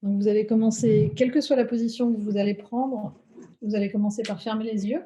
Donc vous allez commencer, quelle que soit la position que vous allez prendre, vous allez commencer par fermer les yeux.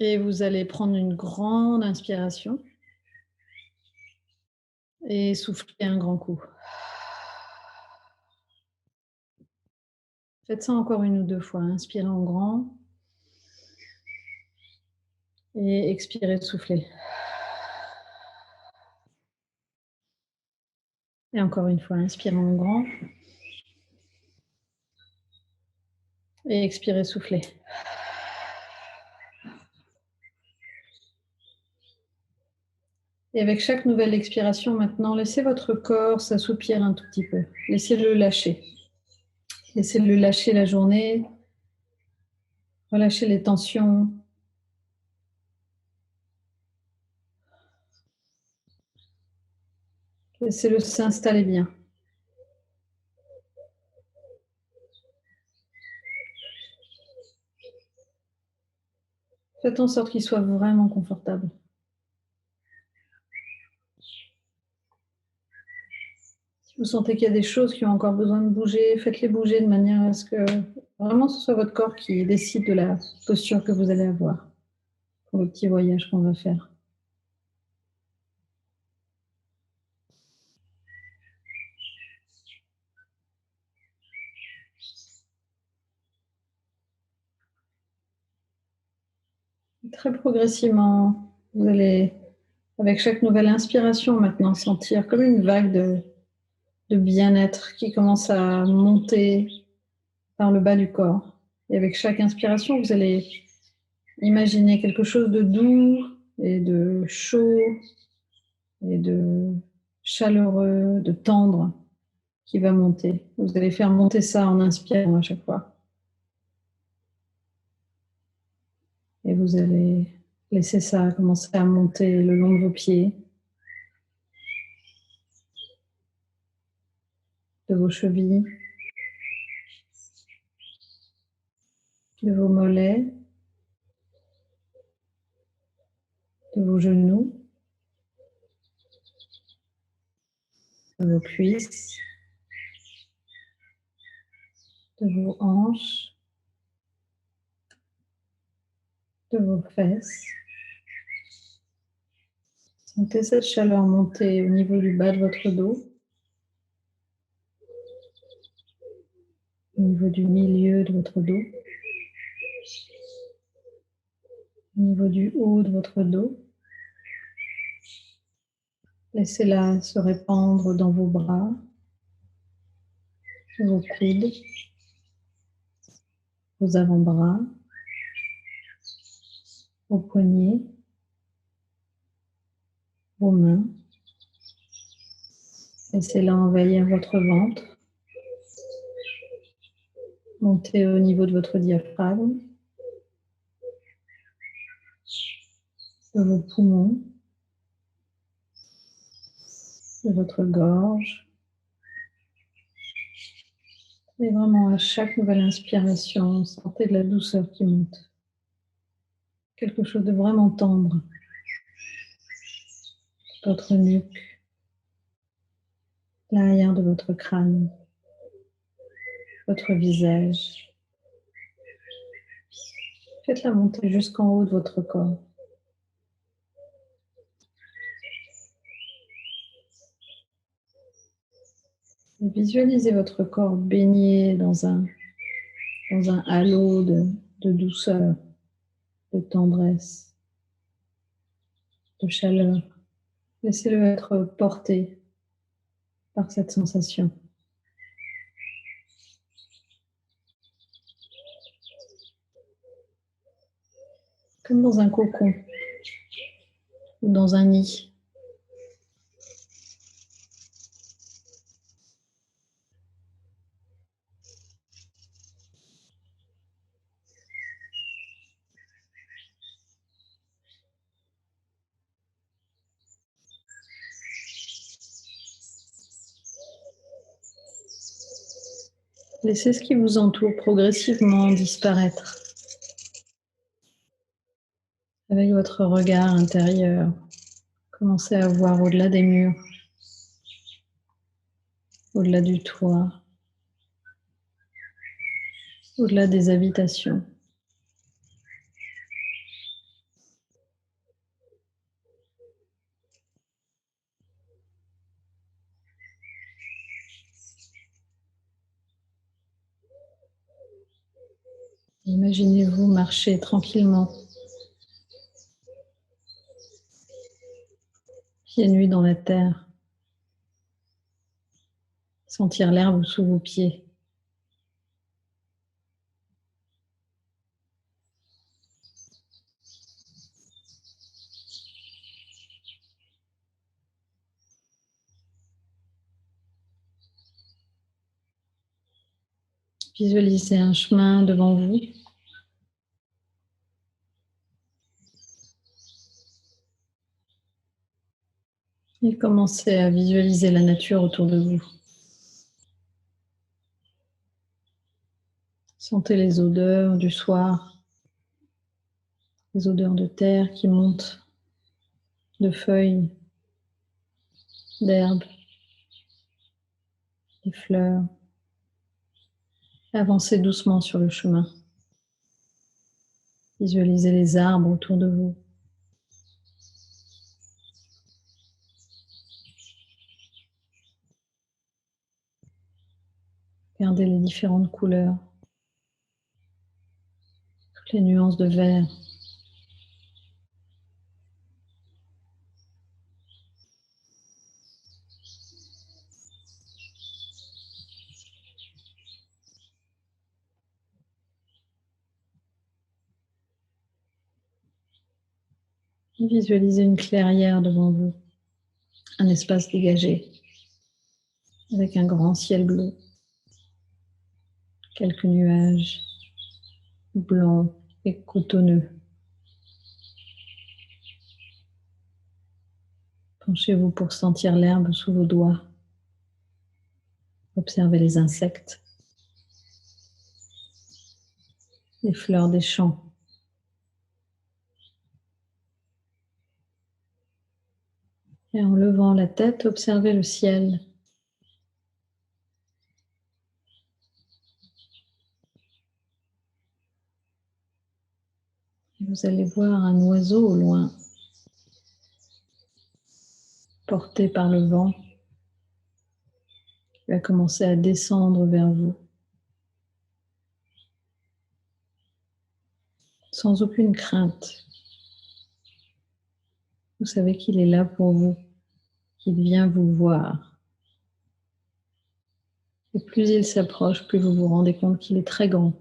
Et vous allez prendre une grande inspiration et souffler un grand coup. Faites ça encore une ou deux fois. Inspirez en grand et expirez, soufflez. Et encore une fois, inspirez en grand et expirez, soufflez. Et avec chaque nouvelle expiration maintenant, laissez votre corps s'assoupir un tout petit peu. Laissez-le lâcher. Laissez-le lâcher la journée. Relâchez les tensions. Laissez-le s'installer bien. Faites en sorte qu'il soit vraiment confortable. Si vous sentez qu'il y a des choses qui ont encore besoin de bouger, faites-les bouger de manière à ce que vraiment ce soit votre corps qui décide de la posture que vous allez avoir pour le petit voyage qu'on va faire. Très progressivement, vous allez, avec chaque nouvelle inspiration maintenant, sentir comme une vague de bien-être qui commence à monter par le bas du corps. Et avec chaque inspiration, vous allez imaginer quelque chose de doux et de chaud et de chaleureux, de tendre qui va monter. Vous allez faire monter ça en inspirant à chaque fois. Et vous allez laisser ça commencer à monter le long de vos pieds, de vos chevilles, de vos mollets, de vos genoux, de vos cuisses, de vos hanches, de vos fesses. Sentez cette chaleur monter au niveau du bas de votre dos, au niveau du milieu de votre dos, au niveau du haut de votre dos. Laissez-la se répandre dans vos bras, vos coudes, vos avant-bras, vos poignets, vos mains. Laissez-la envahir votre ventre, monter au niveau de votre diaphragme, de vos poumons, de votre gorge. Et vraiment, à chaque nouvelle inspiration, sentez de la douceur qui monte. Quelque chose de vraiment tendre. Votre nuque, l'arrière de votre crâne, votre visage. Faites-la monter jusqu'en haut de votre corps. Et visualisez votre corps baigné dans un halo de douceur, de tendresse, de chaleur. Laissez-le être porté par cette sensation. Comme dans un cocon ou dans un nid. Laissez ce qui vous entoure progressivement disparaître. Avec votre regard intérieur, commencez à voir au-delà des murs, au-delà du toit, au-delà des habitations. Imaginez-vous marcher tranquillement, pieds nus dans la terre, sentir l'herbe sous vos pieds. Visualisez un chemin devant vous. Et commencez à visualiser la nature autour de vous. Sentez les odeurs du soir, les odeurs de terre qui montent, de feuilles, d'herbes, des fleurs. Avancez doucement sur le chemin. Visualisez les arbres autour de vous. Regardez les différentes couleurs, toutes les nuances de vert. Visualisez une clairière devant vous, un espace dégagé avec un grand ciel bleu, quelques nuages blancs et cotonneux. Penchez-vous pour sentir l'herbe sous vos doigts. Observez les insectes, les fleurs des champs. Et en levant la tête, observez le ciel. Et vous allez voir un oiseau au loin, porté par le vent, qui va commencer à descendre vers vous, sans aucune crainte. Vous savez qu'il est là pour vous, qu'il vient vous voir. Et plus il s'approche, plus vous vous rendez compte qu'il est très grand.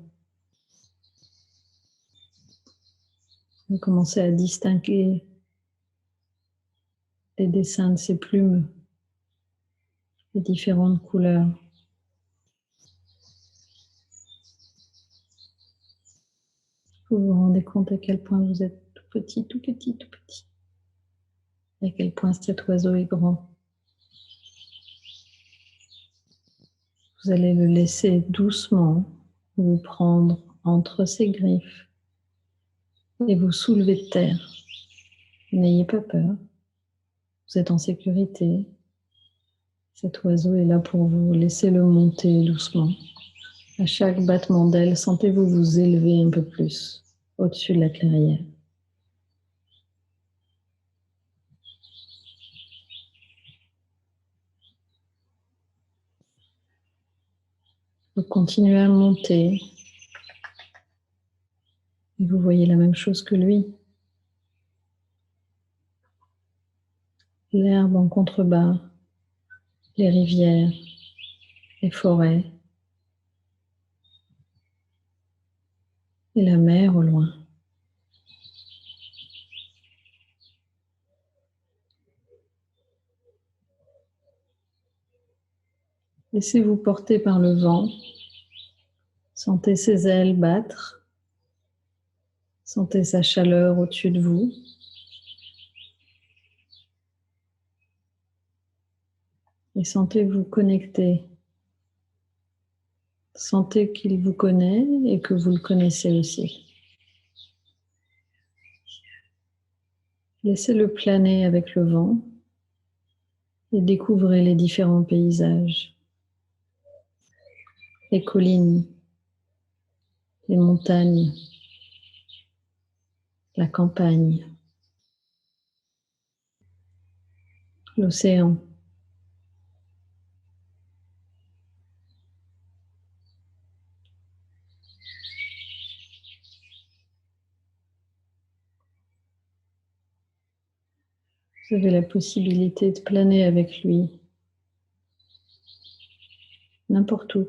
Vous commencez à distinguer les dessins de ses plumes, les différentes couleurs. Vous vous rendez compte à quel point vous êtes tout petit, tout petit, tout petit. Et à quel point cet oiseau est grand. Vous allez le laisser doucement vous prendre entre ses griffes et vous soulever de terre. N'ayez pas peur. Vous êtes en sécurité. Cet oiseau est là pour vous. Laissez-le monter doucement. À chaque battement d'aile, sentez-vous vous élever un peu plus au-dessus de la clairière. Vous continuez à monter et vous voyez la même chose que lui. L'herbe en contrebas, les rivières, les forêts et la mer au loin. Laissez-vous porter par le vent. Sentez ses ailes battre. Sentez sa chaleur au-dessus de vous. Et sentez-vous connecter. Sentez qu'il vous connaît et que vous le connaissez aussi. Laissez-le planer avec le vent et découvrez les différents paysages, les collines, les montagnes, la campagne, l'océan. Vous avez la possibilité de planer avec lui, n'importe où.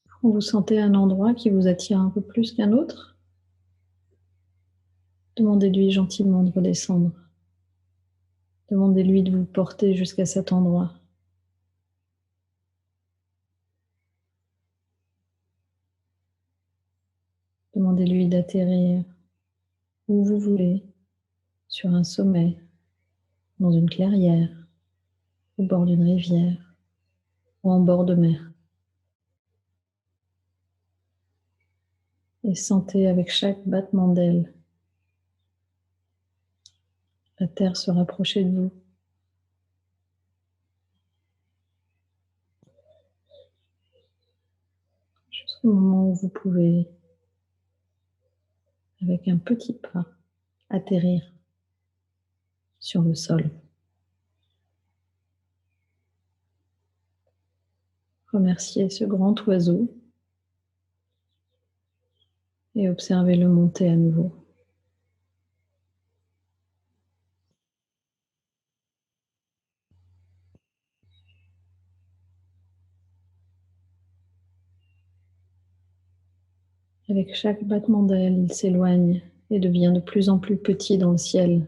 Quand vous sentez un endroit qui vous attire un peu plus qu'un autre, demandez-lui gentiment de redescendre. Demandez-lui de vous porter jusqu'à cet endroit. Demandez-lui d'atterrir où vous voulez, sur un sommet, dans une clairière, au bord d'une rivière ou en bord de mer. Et sentez avec chaque battement d'aile la terre se rapprocher de vous. Jusqu'au moment où vous pouvez, avec un petit pas, atterrir sur le sol. Remerciez ce grand oiseau et observez-le monter à nouveau. Avec chaque battement d'aile, il s'éloigne et devient de plus en plus petit dans le ciel.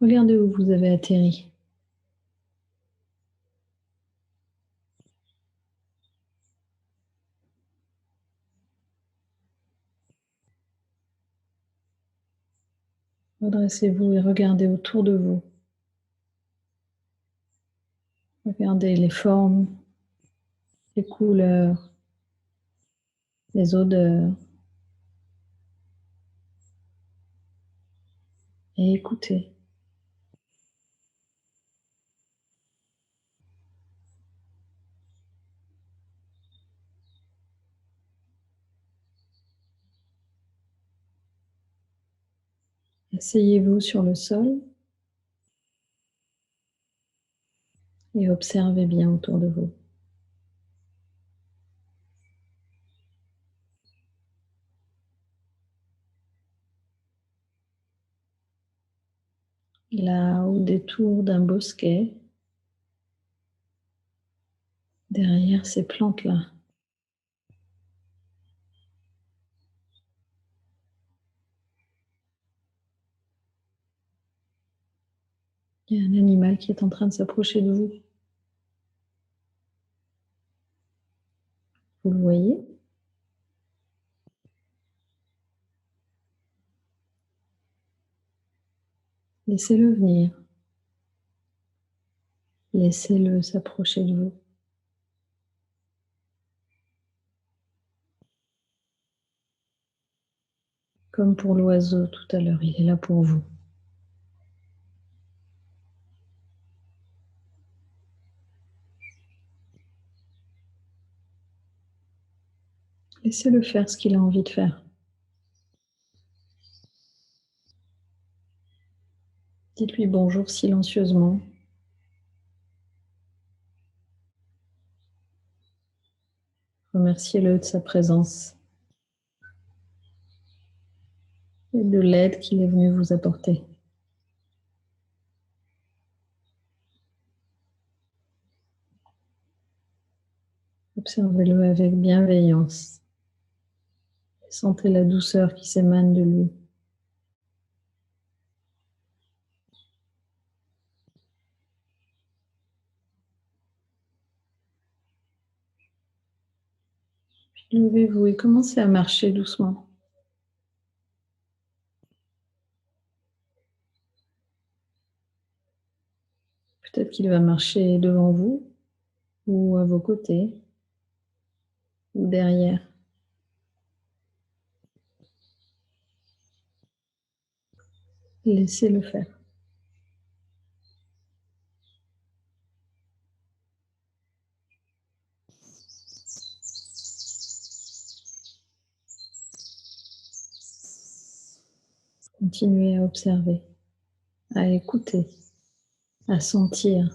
Regardez où vous avez atterri. Redressez-vous et regardez autour de vous. Regardez les formes, les couleurs, les odeurs. Et écoutez. Asseyez-vous sur le sol et observez bien autour de vous. Là, au détour d'un bosquet, derrière ces plantes-là, il y a un animal qui est en train de s'approcher de vous. Vous le voyez? Laissez-le venir. Laissez-le s'approcher de vous. Comme pour l'oiseau tout à l'heure, il est là pour vous. Laissez-le faire ce qu'il a envie de faire. Dites-lui bonjour silencieusement. Remerciez-le de sa présence et de l'aide qu'il est venu vous apporter. Observez-le avec bienveillance. Sentez la douceur qui s'émane de lui. Puis levez-vous et commencez à marcher doucement. Peut-être qu'il va marcher devant vous ou à vos côtés ou derrière. Laissez-le faire. Continuez à observer, à écouter, à sentir.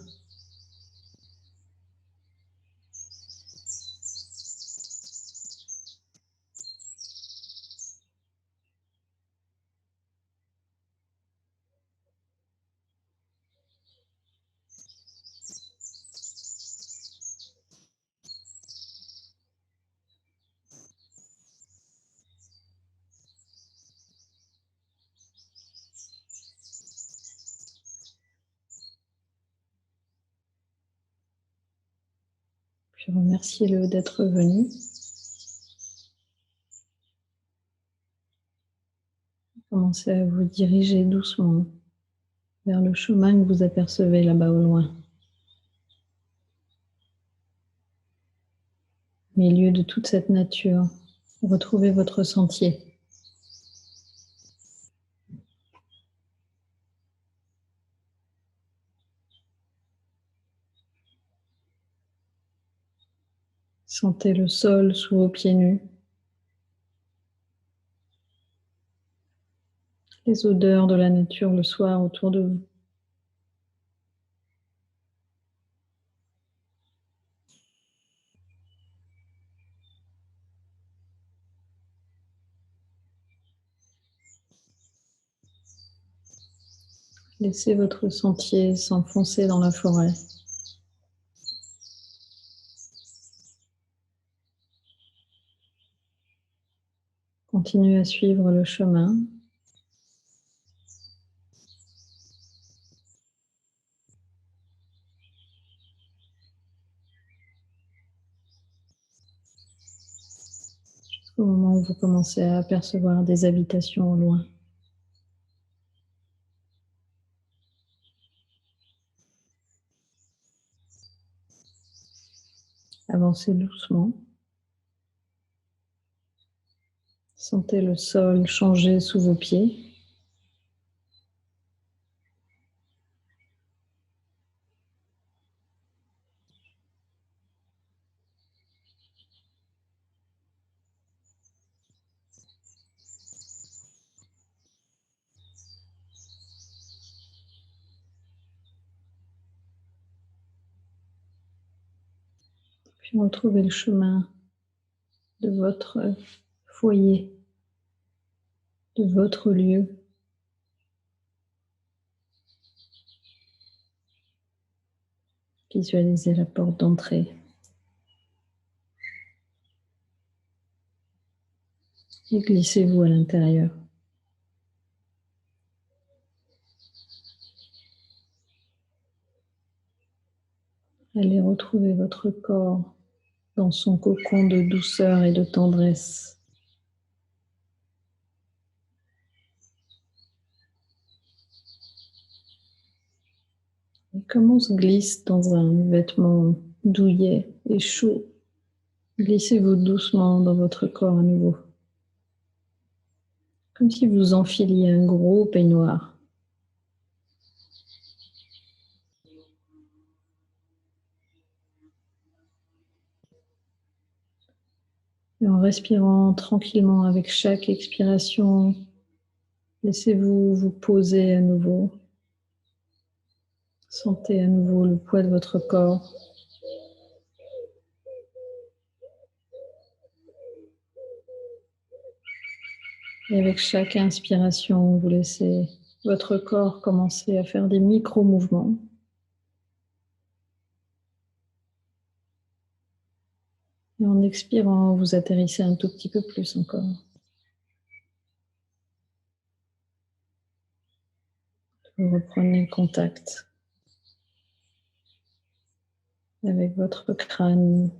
Puis remerciez-le d'être venu. Commencez à vous diriger doucement vers le chemin que vous apercevez là-bas au loin. Au milieu de toute cette nature, retrouvez votre sentier. Sentez le sol sous vos pieds nus, les odeurs de la nature le soir autour de vous. Laissez votre sentier s'enfoncer dans la forêt. Continuez à suivre le chemin. Jusqu'au moment où vous commencez à apercevoir des habitations au loin. Avancez doucement. Sentez le sol changer sous vos pieds. Puis retrouvez le chemin de votre foyer, de votre lieu. Visualisez la porte d'entrée. Et glissez-vous à l'intérieur. Allez retrouver votre corps dans son cocon de douceur et de tendresse. Et comme on se glisse dans un vêtement douillet et chaud, glissez-vous doucement dans votre corps à nouveau. Comme si vous enfiliez un gros peignoir. Et en respirant tranquillement avec chaque expiration, laissez-vous vous poser à nouveau. Sentez à nouveau le poids de votre corps. Et avec chaque inspiration, vous laissez votre corps commencer à faire des micro-mouvements. Et en expirant, vous atterrissez un tout petit peu plus encore. Vous reprenez contact avec votre crâne,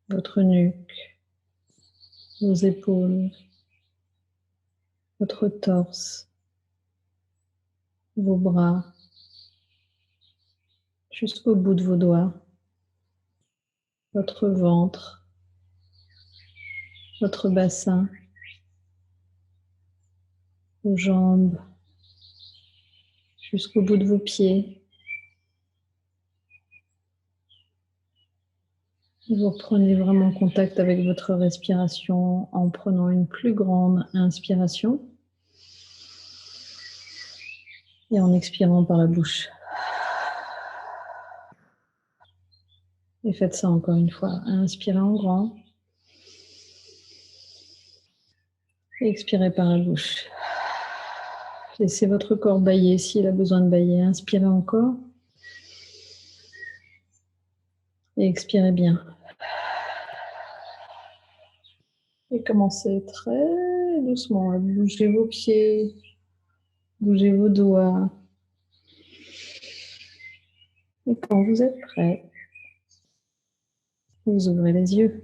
votre nuque, vos épaules, votre torse, vos bras, jusqu'au bout de vos doigts, votre ventre, votre bassin, vos jambes, jusqu'au bout de vos pieds. Vous reprenez vraiment contact avec votre respiration en prenant une plus grande inspiration et en expirant par la bouche. Et faites ça encore une fois. Inspirez en grand. Et expirez par la bouche. Laissez votre corps bâiller s'il a besoin de bâiller. Inspirez encore. Et expirez bien. Et commencez très doucement à bouger vos pieds, bouger vos doigts. Et quand vous êtes prêt, vous ouvrez les yeux.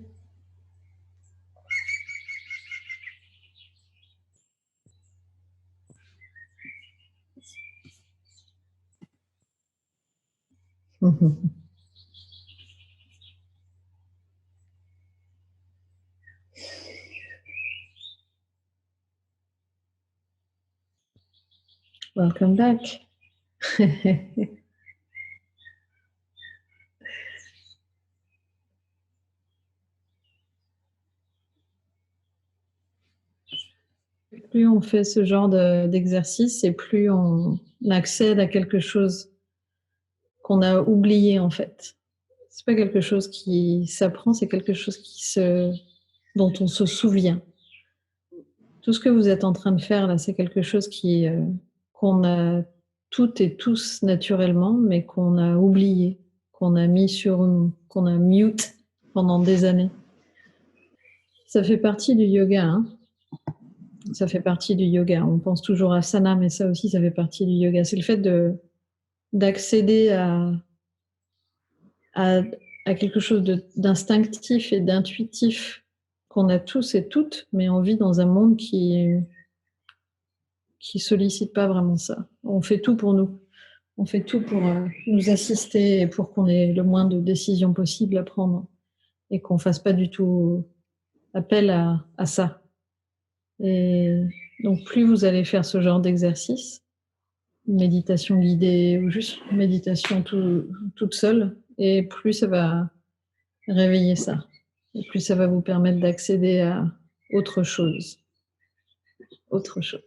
Welcome back. Plus on fait ce genre d'exercice et plus on accède à quelque chose qu'on a oublié en fait. C'est pas quelque chose qui s'apprend, c'est quelque chose dont on se souvient. Tout ce que vous êtes en train de faire là, c'est quelque chose qu'on a toutes et tous naturellement, mais qu'on a oublié, qu'on a qu'on a mute pendant des années. Ça fait partie du yoga, hein. Ça fait partie du yoga. On pense toujours à asana, mais ça aussi, ça fait partie du yoga. C'est le fait d'accéder à quelque chose d'instinctif et d'intuitif qu'on a tous et toutes, mais on vit dans un monde qui sollicite pas vraiment ça. On fait tout pour nous. On fait tout pour nous assister et pour qu'on ait le moins de décisions possibles à prendre et qu'on fasse pas du tout appel à ça. Et donc, plus vous allez faire ce genre d'exercice, une méditation guidée ou juste une méditation toute seule, et plus ça va réveiller ça. Et plus ça va vous permettre d'accéder à autre chose. Autre chose.